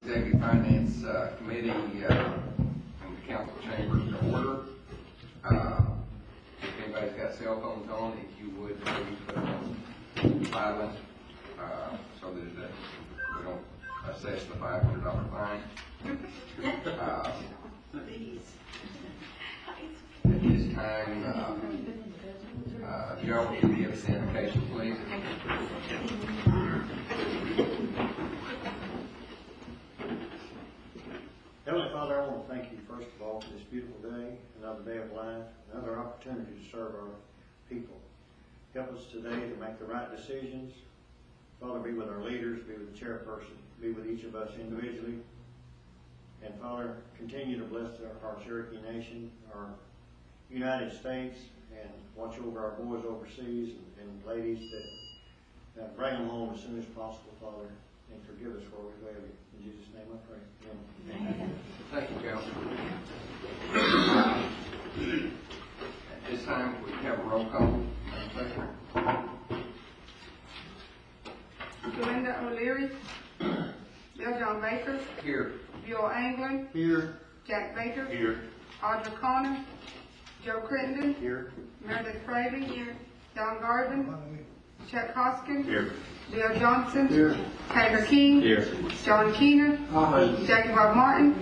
Executive Finance Committee in the council chambers to order. If anybody's got cell phones on, if you would please put them on silent so that we don't assess the $500 fine. At this time, Joe, will you give us the invocation, please? Heavenly Father, I want to thank you first of all for this beautiful day, another day of life, another opportunity to serve our people. Help us today to make the right decisions. Father, be with our leaders, be with the chairperson, be with each of us individually. And Father, continue to bless our Cherokee Nation, our United States, and watch over our boys overseas and ladies that bring them home as soon as possible, Father, and forgive us where we fail you. In Jesus' name I pray. Amen. Thank you, Joe. At this time, we have a roll call. Linda O'Leary. Bill John Baker. Here. Bill Anglin. Here. Jack Baker. Here. Audra Connor. Joe Crittenden. Here. Meredith Fravy. Here. Don Garvin. Chuck Hoskin. Here. Bill Johnson. Here. Taylor King. Here. John Keener. Jackie Bob Martin.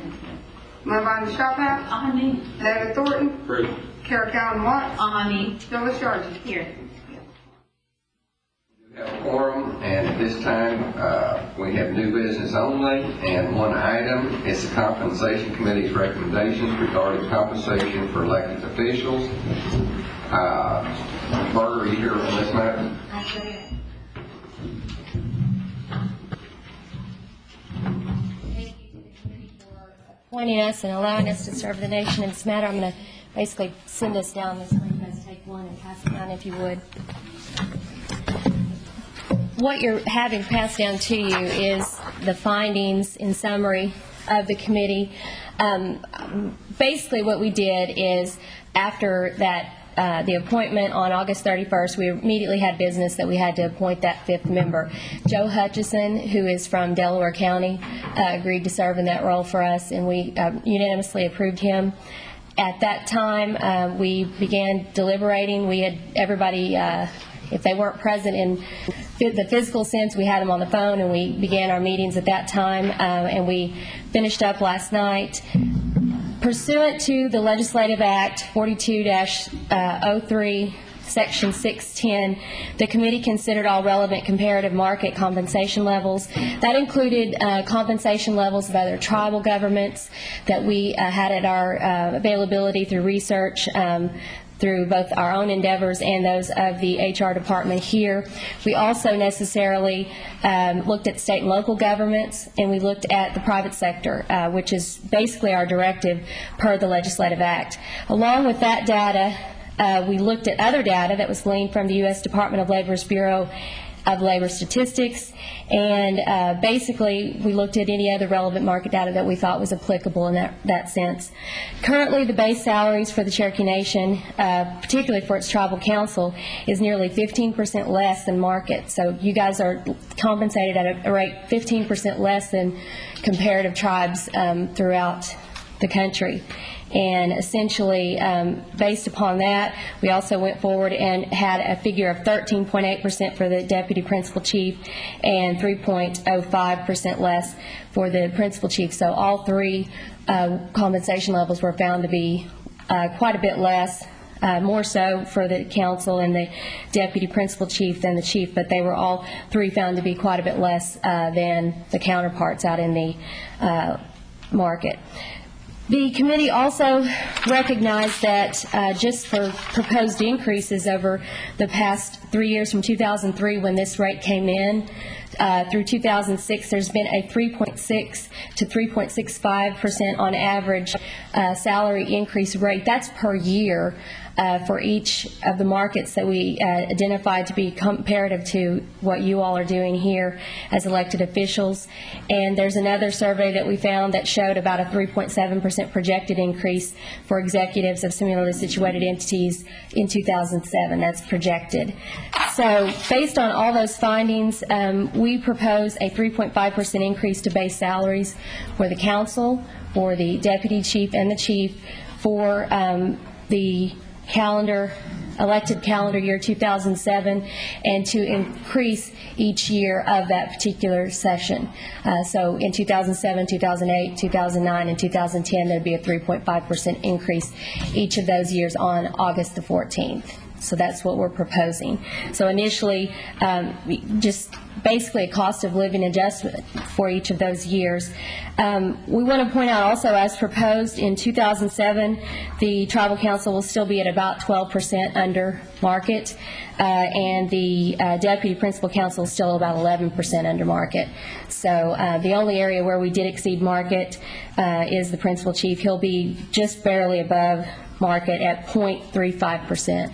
Marvin Shophouse. David Thornton. Present. Carol Callan Watts. Phyllis Shargent. Here. We have a quorum, and at this time, we have new business only, and one item is the Compensation Committee's recommendations regarding compensation for elected officials. Berger, are you here on this matter? Appointing us and allowing us to serve the nation in this matter. I'm going to basically send this down this way. You guys take one and pass it down if you would. What you're having passed down to you is the findings in summary of the committee. Basically what we did is after that the appointment on August 31st, we immediately had business that we had to appoint that fifth member. Joe Hutchison, who is from Delaware County, agreed to serve in that role for us, and we unanimously approved him. At that time, we began deliberating. We had everybody, if they weren't present in the physical sense, we had them on the phone, and we began our meetings at that time, and we finished up last night. Pursuant to the Legislative Act 42-03, Section 610, the committee considered all relevant comparative market compensation levels. That included compensation levels of other tribal governments that we had at our availability through research, through both our own endeavors and those of the HR department here. We also necessarily looked at state and local governments, and we looked at the private sector, which is basically our directive per the Legislative Act. Along with that data, we looked at other data that was gleaned from the U.S. Department of Labor's Bureau of Labor Statistics, and basically we looked at any other relevant market data that we thought was applicable in that sense. Currently, the base salaries for the Cherokee Nation, particularly for its tribal council, is nearly 15% less than market. So you guys are compensated at a rate 15% less than comparative tribes throughout the country. And essentially, based upon that, we also went forward and had a figure of 13.8% for the deputy principal chief and 3.05% less for the principal chief. So all three compensation levels were found to be quite a bit less, more so for the council and the deputy principal chief than the chief, but they were all three found to be quite a bit less than the counterparts out in the market. The committee also recognized that just for proposed increases over the past 3 years, from 2003 when this rate came in through 2006, there's been a 3.6 to 3.65% on average salary increase rate. That's per year for each of the markets that we identified to be comparative to what you all are doing here as elected officials. And there's another survey that we found that showed about a 3.7% projected increase for executives of similarly situated entities in 2007. That's projected. So based on all those findings, we propose a 3.5% increase to base salaries for the council, for the deputy chief and the chief, for the elected calendar year 2007, and to increase each year of that particular session. So in 2007, 2008, 2009, and 2010, there'd be a 3.5% increase each of those years on August the 14th. So that's what we're proposing. So initially, just basically a cost of living adjustment for each of those years. We want to point out also, as proposed in 2007, the Tribal Council will still be at about 12% under market, and the Deputy Principal Council is still about 11% under market. So the only area where we did exceed market is the Principal Chief. He'll be just barely above market at 0.35%.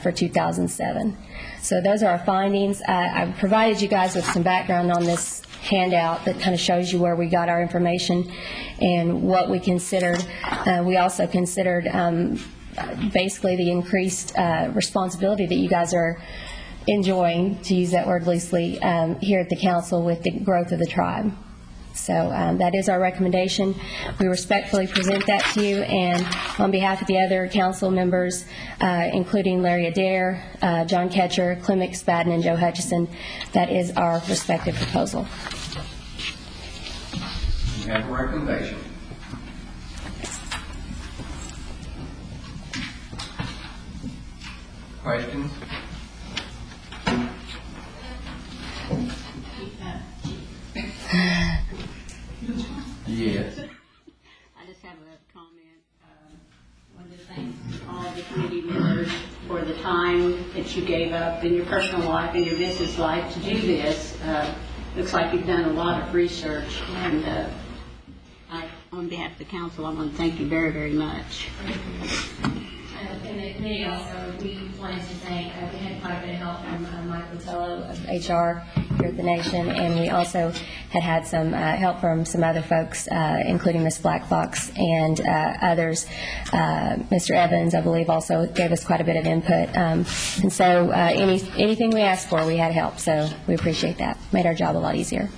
For 2007. So those are our findings. I've provided you guys with some background on this handout that kind of shows you where we got our information and what we considered. We also considered basically the increased responsibility that you guys are enjoying, to use that word loosely, here at the council with the growth of the tribe. So that is our recommendation. We respectfully present that to you, and on behalf of the other council members, including Larry Adair, John Ketcher, Clem McSpadden, and Joe Hutchison, that is our respective proposal. You have a recommendation. Questions? Yes. I just have a comment. I want to thank all the committee members for the time that you gave up in your personal life and your business life to do this. Looks like you've done a lot of research, and on behalf of the council, I want to thank you very, very much. And the committee also, we wanted to thank, we had quite a bit of help from Mike Botello of HR here at the Nation, and we also had some help from some other folks, including Ms. Black Fox and others. Mr. Evans, I believe, also gave us quite a bit of input. And so anything we asked for, we had help, so we appreciate that. Made our job a lot easier.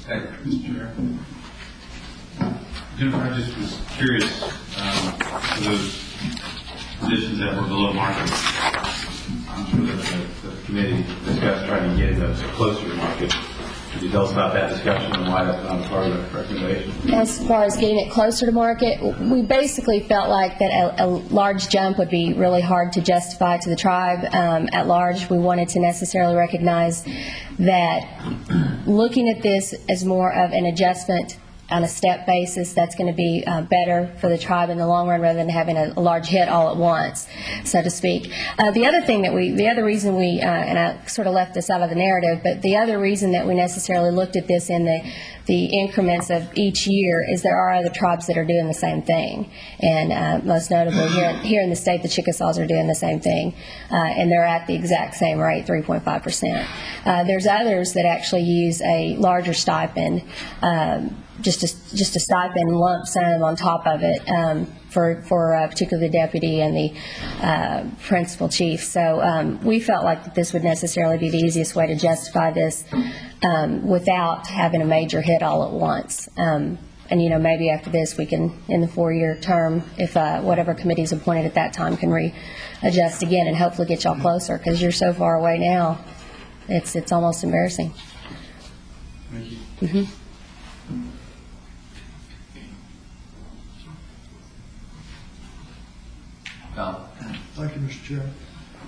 Mr. Chair. Jennifer, I just was curious, for those positions that were below market, I'm sure that the committee discussed trying to get those closer to market. Could you tell us about that discussion and why that's not part of the recommendation? As far as getting it closer to market, we basically felt like that a large jump would be really hard to justify to the tribe at large. We wanted to necessarily recognize that looking at this as more of an adjustment on a step basis, that's going to be better for the tribe in the long run rather than having a large hit all at once, so to speak. The other reason we, and I sort of left this out of the narrative, but the other reason that we necessarily looked at this in the increments of each year is there are other tribes that are doing the same thing, and most notably here in the state, the Chickasaws are doing the same thing, and they're at the exact same rate, 3.5%. There's others that actually use a larger stipend, just a stipend lump sum on top of it for particularly the deputy and the principal chief. So we felt like this would necessarily be the easiest way to justify this without having a major hit all at once. And maybe after this we can, in the 4-year term, if whatever committee's appointed at that time can readjust again and hopefully get y'all closer, because you're so far away now. It's almost embarrassing. Thank you. Mm-hmm. Thank you, Mr. Chairman.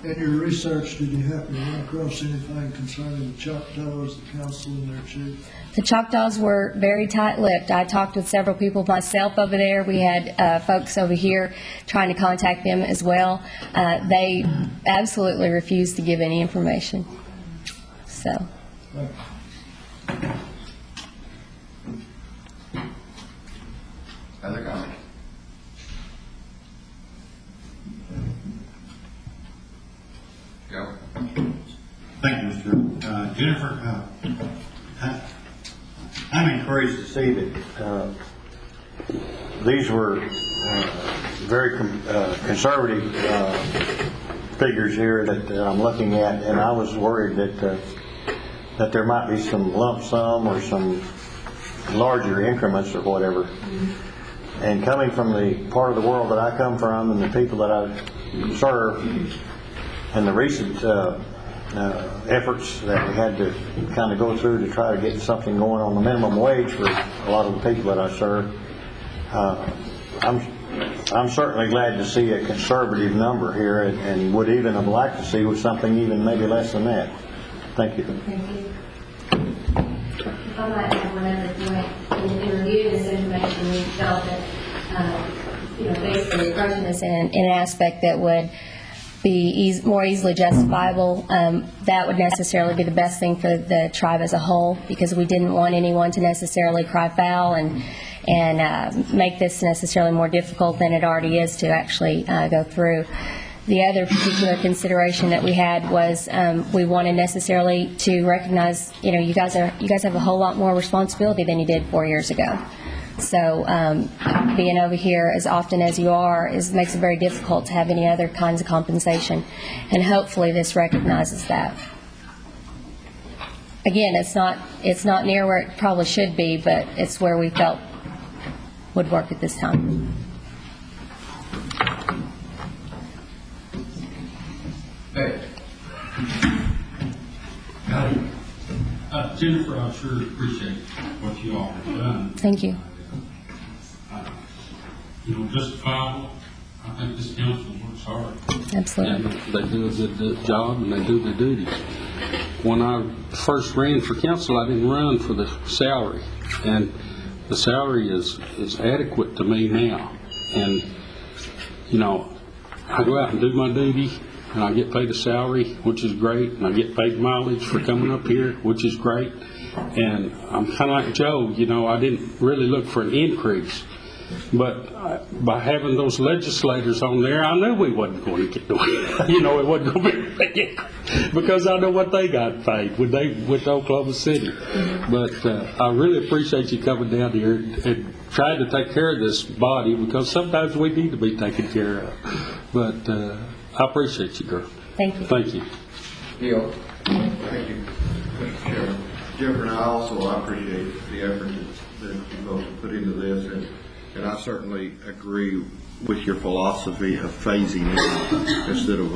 In your research, did you happen to run across anything concerning the Choctaws, the council, and their chief? The Choctaws were very tight-lipped. I talked with several people myself over there. We had folks over here trying to contact them as well. They absolutely refused to give any information. So. Other comments? Go. Thank you, Mr. Jennifer, I'm encouraged to see that these were very conservative figures here that I'm looking at, and I was worried that there might be some lump sum or some larger increments or whatever. And coming from the part of the world that I come from and the people that I serve, and the recent efforts that we had to kind of go through to try to get something going on the minimum wage for a lot of the people that I serve, I'm certainly glad to see a conservative number here, and would even have liked to see something even maybe less than that. Thank you. Thank you. If I might add one other point, in reviewing this information, we felt that, basically approaching this in an aspect that would be more easily justifiable, that would necessarily be the best thing for the tribe as a whole, because we didn't want anyone to necessarily cry foul and make this necessarily more difficult than it already is to actually go through. The other particular consideration that we had was we wanted necessarily to recognize, you guys have a whole lot more responsibility than you did 4 years ago. So being over here as often as you are makes it very difficult to have any other kinds of compensation, and hopefully this recognizes that. Again, it's not near where it probably should be, but it's where we felt would work at this time. Hey. Jennifer, I sure appreciate what you all have done. Thank you. Justifiable. I think this council works hard. Absolutely. And they do a good job, and they do their duties. When I first ran for council, I didn't run for the salary, and the salary is adequate to me now. And I go out and do my duty, and I get paid a salary, which is great, and I get paid mileage for coming up here, which is great. And I'm kind of like Joe, I didn't really look for an increase. But by having those legislators on there, I knew we wasn't going to get it wasn't going to be big, because I know what they got paid when they went to Oklahoma City. But I really appreciate you coming down here and trying to take care of this body, because sometimes we need to be taken care of. But I appreciate you, girl. Thank you. Thank you. Neil. Thank you, Mr. Chairman. Jennifer, and I appreciate the effort that you folks have put into this, and I certainly agree with your philosophy of phasing in instead of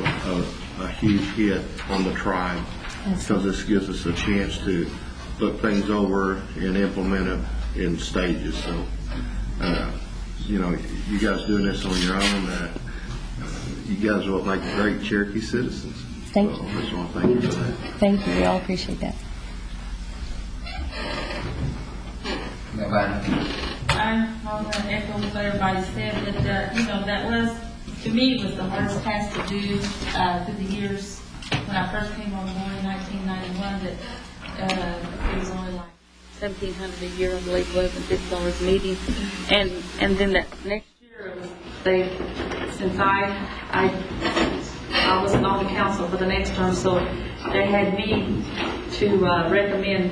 a huge hit on the tribe, because this gives us a chance to look things over and implement it in stages. So, you guys doing this on your own, you guys will make great Cherokee citizens. Thank you. I just want to thank you for that. Thank you. We all appreciate that. I want to echo what everybody said, that, that was, to me, was the hardest task to do through the years. When I first came on board in 1991, that it was only like $1,700 a year, I believe it was, and $50 a meeting. And then that next year, since I wasn't on the council for the next term, so they had me to recommend,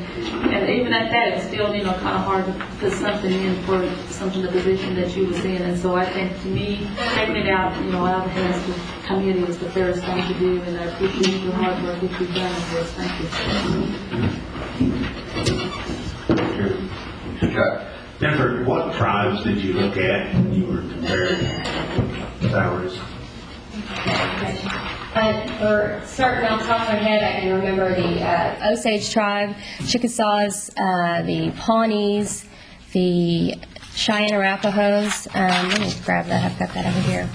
and even at that, it's still, kind of hard to put something in for the position that you was in. And so I think, to me, taking it out, out of the hands of the committee was the fairest thing to do, and I appreciate your hard work that you've done on this. Thank you. Jennifer, what tribes did you look at when you were comparing salaries? For certain, off the top of my head, I can remember the Osage tribe, Chickasaws, the Pawnees, the Cheyenne Arapahoes. Let me grab that. I've got that over here.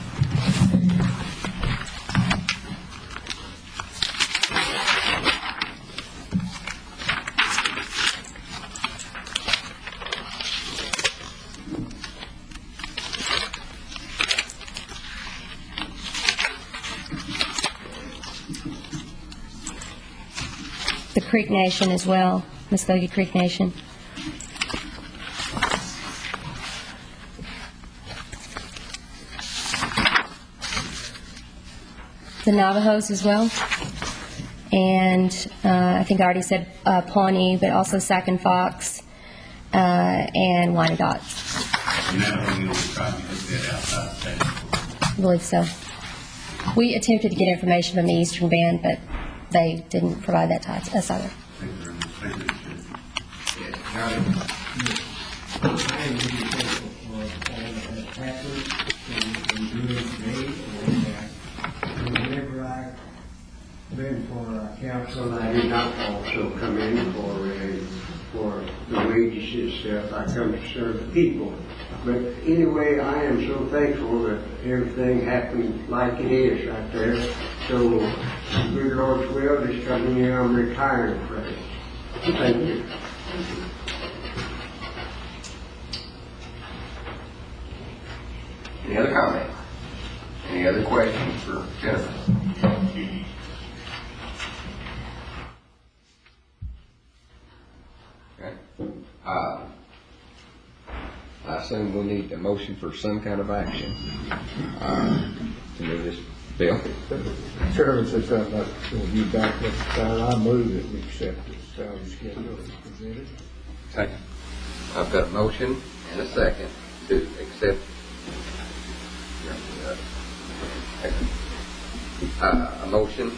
The Creek Nation as well, Muskogee Creek Nation. The Navajos as well. And I think I already said Pawnee, but also Sac and Fox and Wyandotte. And that was the only tribe you looked at outside the state. I believe so. We attempted to get information from the Eastern Band, but they didn't provide that to us either. Thank you very much. Thank you, Mr. Chairman. Yes, Johnny? I am really thankful for all that happened and doing today. And whenever I ran for council, I did not also come in for the wages and stuff. I come to serve the people. But anyway, I am so thankful that everything happened like it is right there. So, good Lord's will, this coming year I'm retiring from it. Thank you. Any other comments? Any other questions for Jennifer? Okay. I assume we need a motion for some kind of action to move this bill. Chairman said something about you back next time. I move that we accept this salary schedule as presented. Second. I've got a motion and a second to accept a motion,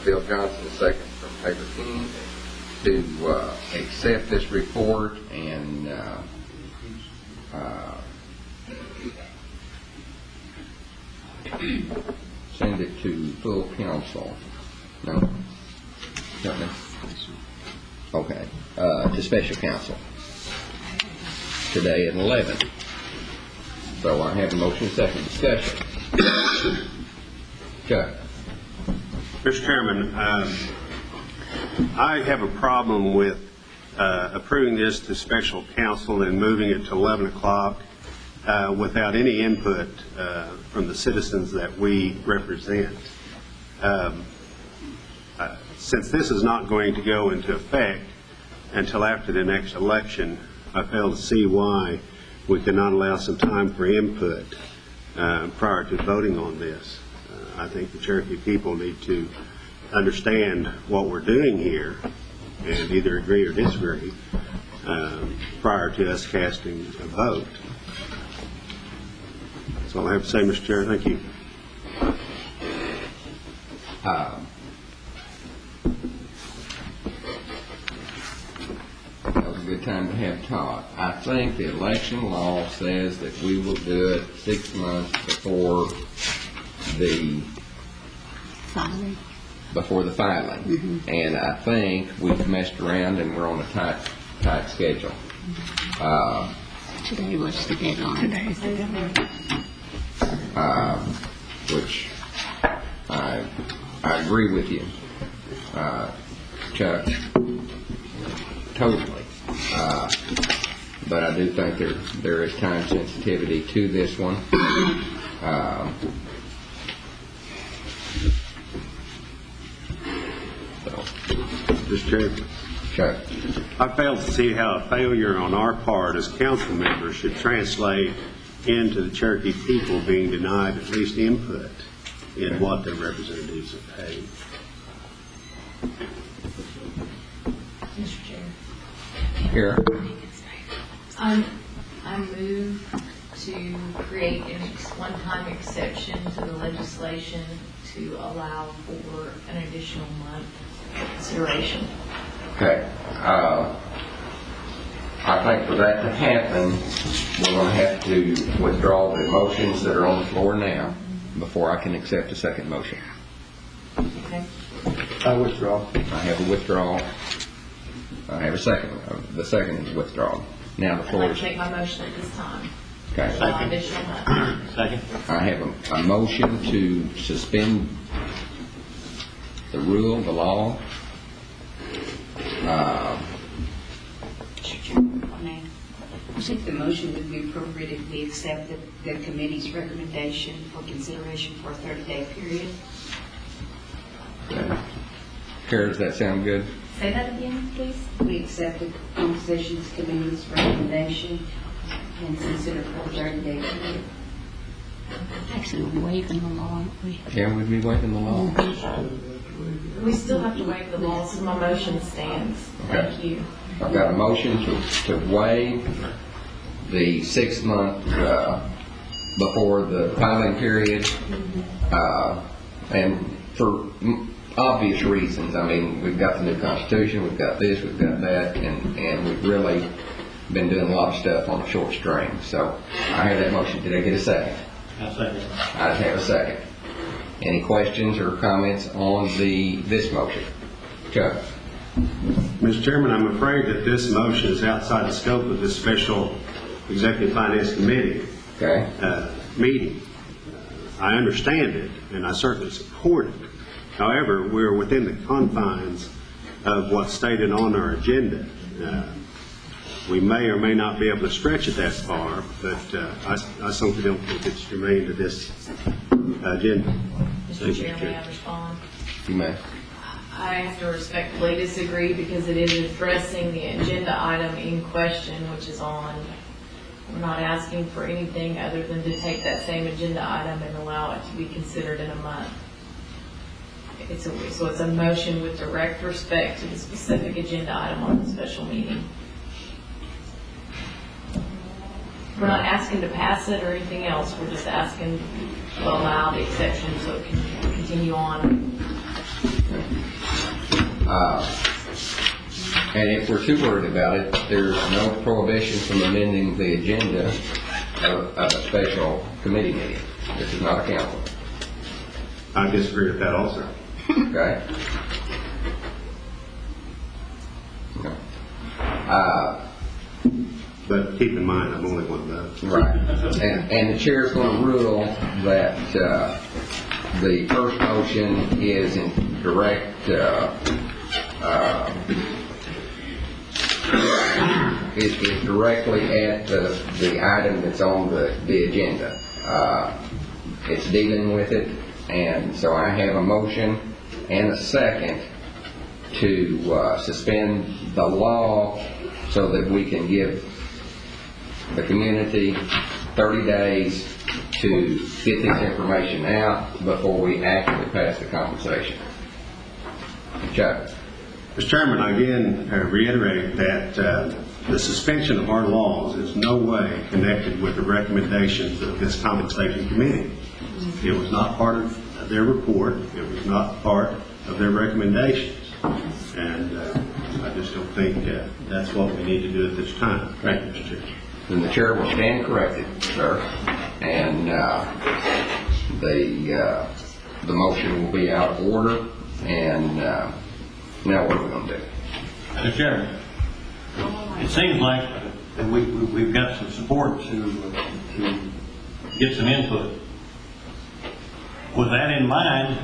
Bill Johnson, a second from Paper King, to accept this report and send it to full council. No? Nothing? Okay. To special council today at 11. So I have a motion, second discussion. Chuck? Mr. Chairman, I have a problem with approving this to special council and moving it to 11 o'clock without any input from the citizens that we represent. Since this is not going to go into effect until after the next election, I fail to see why we cannot allow some time for input prior to voting on this. I think the Cherokee people need to understand what we're doing here and either agree or disagree prior to us casting a vote. That's all I have to say, Mr. Chair. Thank you. That was a good time to have Todd. I think the election law says that we will do it 6 months before the filing. And I think we've messed around and we're on a tight schedule. Today was the deadline. Which I agree with you, Chuck, totally. But I do think there is time sensitivity to this one. Mr. Chairman. Chuck. I fail to see how a failure on our part as council members should translate into the Cherokee people being denied at least input in what their representatives have paid. Mr. Chair. Here. I move to create a one-time exception to the legislation to allow for an additional month consideration. Okay. I think for that to happen, we're going to have to withdraw the motions that are on the floor now before I can accept a second motion. Okay. I withdraw. I have a withdrawal. I have a second. The second is withdrawn. Now the I'd floor like is... to make my motion at this time. Okay. Allow additional month. Second. I have a motion to suspend the rule, the law. I think the motion would be appropriate if we accepted the committee's recommendation for consideration for a 30-day period. Okay. Kara, does that sound good? Say that again, please. We accepted the Compositions Committee's recommendation and consider for a 30-day period. Actually, we're waiving the law, aren't we? Yeah, we'd be waiving the law. We still have to waive the law, so my motion stands. Okay. Thank you. I've got a motion to waive the 6-month before the filing period, and for obvious reasons. I mean, we've got the new Constitution, we've got this, we've got that, and we've really been doing a lot of stuff on a short string. So I have that motion. Did I get a second? I second. I have a second. Any questions or comments on this motion? Chuck? Mr. Chairman, I'm afraid that this motion is outside the scope of this special Executive Finance Committee meeting. I understand it, and I certainly support it. However, we're within the confines of what's stated on our agenda. We may or may not be able to stretch it that far, but I simply don't think it's germane to this agenda. Mr. Chair, may I respond? You may. I have to respectfully disagree because it is addressing the agenda item in question, which is on. We're not asking for anything other than to take that same agenda item and allow it to be considered in a month. So it's a motion with direct respect to the specific agenda item on the special meeting. We're not asking to pass it or anything else. We're just asking to allow the exception so it can continue on. And if we're too worried about it, there's no prohibition from amending the agenda of a special committee meeting. This is not a council. I disagree with that also. Okay? But keep in mind, I'm only one vote. Right. And the chair is going to rule that the first motion is in direct is directly at the item that's on the agenda. It's dealing with it, and so I have a motion and a second to suspend the law so that we can give the community 30 days to get this information out before we actually pass the compensation. Chuck? Mr. Chairman, I again reiterate that the suspension of our laws is no way connected with the recommendations of this compensation committee. It was not part of their report. It was not part of their recommendations. And I just don't think that's what we need to do at this time. Thank you, Mr. Chairman. Then the chair will stand corrected, sir. And the motion will be out of order. And now what are we going to do? Mr. Chairman, it seems like that we've got some support to get some input. With that in mind,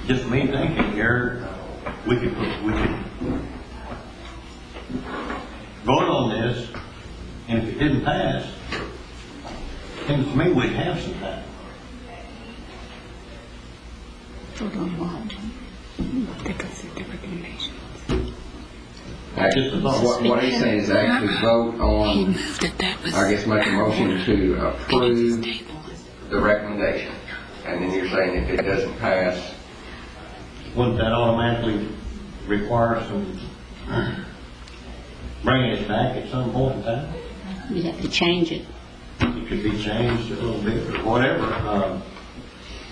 just me thinking here, we could vote on this, and if it didn't pass, it seems to me we'd have some time. Vote on what? To consider recommendations. Actually, what he's saying is actually vote on, I guess make a motion to approve the recommendation. And then you're saying if it doesn't pass, wouldn't that automatically require some bringing it back at some point in time? You have to change it. It could be changed a little bit or whatever.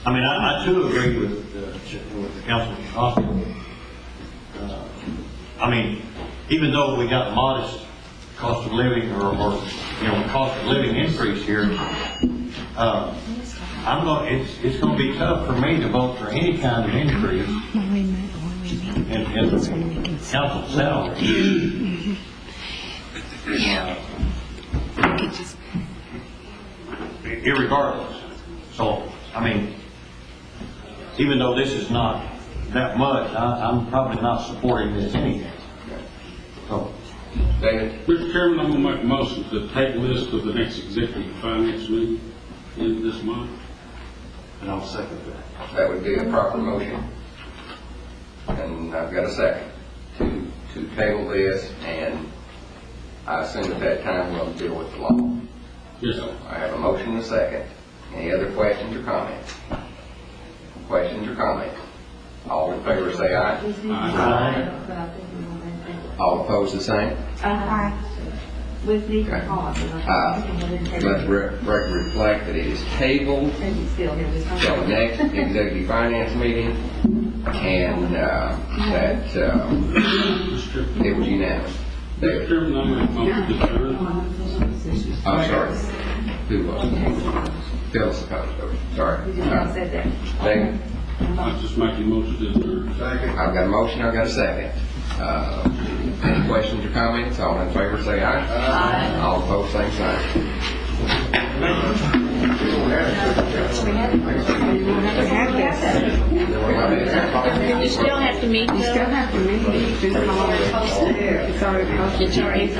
I mean, I too agree with Councilman Austin. I mean, even though we got modest cost of living or cost of living increase here, it's going to be tough for me to vote for any kind of increase in council salary. Irregardless. So, I mean, even though this is not that much, I'm probably not supporting this anyway. So, David? Mr. Chairman, I'm going to make a motion to table this to the next executive finance meeting in this month. And I'll second that. That would be a proper motion. And I've got a second to table this, and I assume at that time we'll deal with the law. Yes, sir. I have a motion and a second. Any other questions or comments? Questions or comments? All in favor say aye. Aye. All opposed the same? Aye. With neither Okay. cause. Let the record reflect that it is tabled Still here, this till the next executive finance meeting, and that it was unanimous. Mr. Chairman, I make a motion to adjourn. I'm sorry. Who was? Phil supposed to. Sorry. said that. David? I just make a motion to adjourn. I've got a motion, I've got a second. Any questions or comments? All in favor say aye. Aye. All opposed, same sign. You still have to meet. You still have to meet. It's already posted. It's already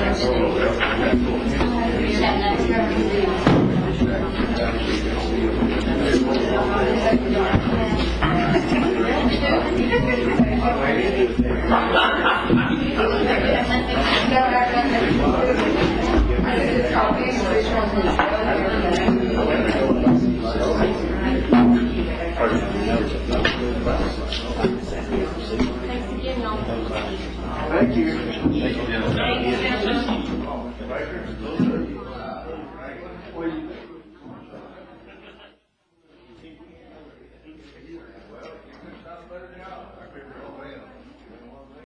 Thank you. Thank you.